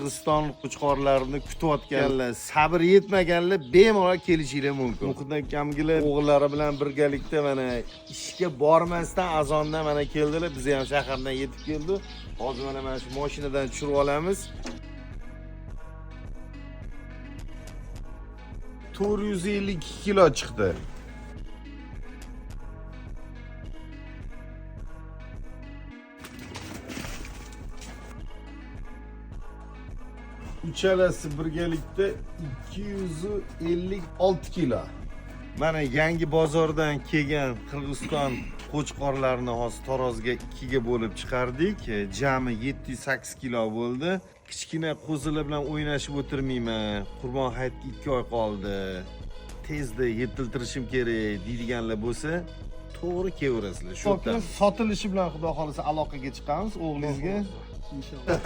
Qirg'iziston qo'chqorlarini kutayotganlar, sabr yetmaganlar bemalol kelishinglar mumkin. Muqaddam akamgilar o'g'illari bilan birgalikda mana ishga bormasdan azondan mana keldilar. Biz ham shahardan yetib keldi. Hozir mana shu mashinadan tushirib olamiz. 452 kilo chiqdi. Uchalasi birgalikda 256 kilo. Mana yangi bozordan kelgan Qirg'iziston qo'chqorlarini hozir tarozga 2 ga bo'lib chiqardik. Jami 708 kilo bo'ldi. Kichkina qo'zilar bilan o'ynashib o'tirmayman. Qurbon hayitga 2 oy qoldi. Tezda yetiltirishim kerak deydiganlar bo'lsa, to'g'ri kelaverasizlar. Shu yerdan sotilishi bilan xudo xolisa aloqaga chiqamiz o'g'lingizga. Inshaalloh.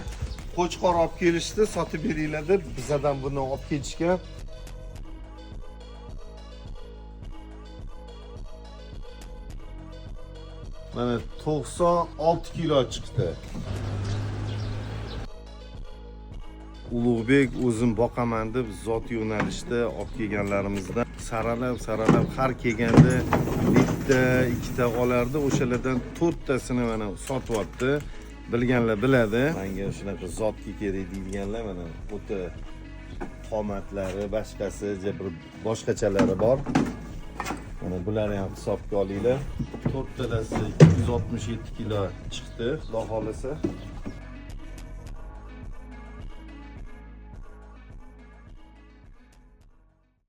Qo'chqor olib kelishdi, sotib beringlar deb bizadan buni olib ketishgan. Mana 96 kilo chiqdi. Ulug'bek o'zim boqaman deb zot yo'nalishda olib kelganlarimizdan saralab har kelganda bitta, ikkita olardi. O'shalardan 4 tasini mana sotyapti. Bilganlar biladi. Menga shunaqa zotga kerak deydiganlar mana o'ta qomatlari, boshqasi, bir boshqachalari bor. Mana bularni ham hisobga olinglar. 4 talasi 267 kilo chiqdi, xudo xolisa.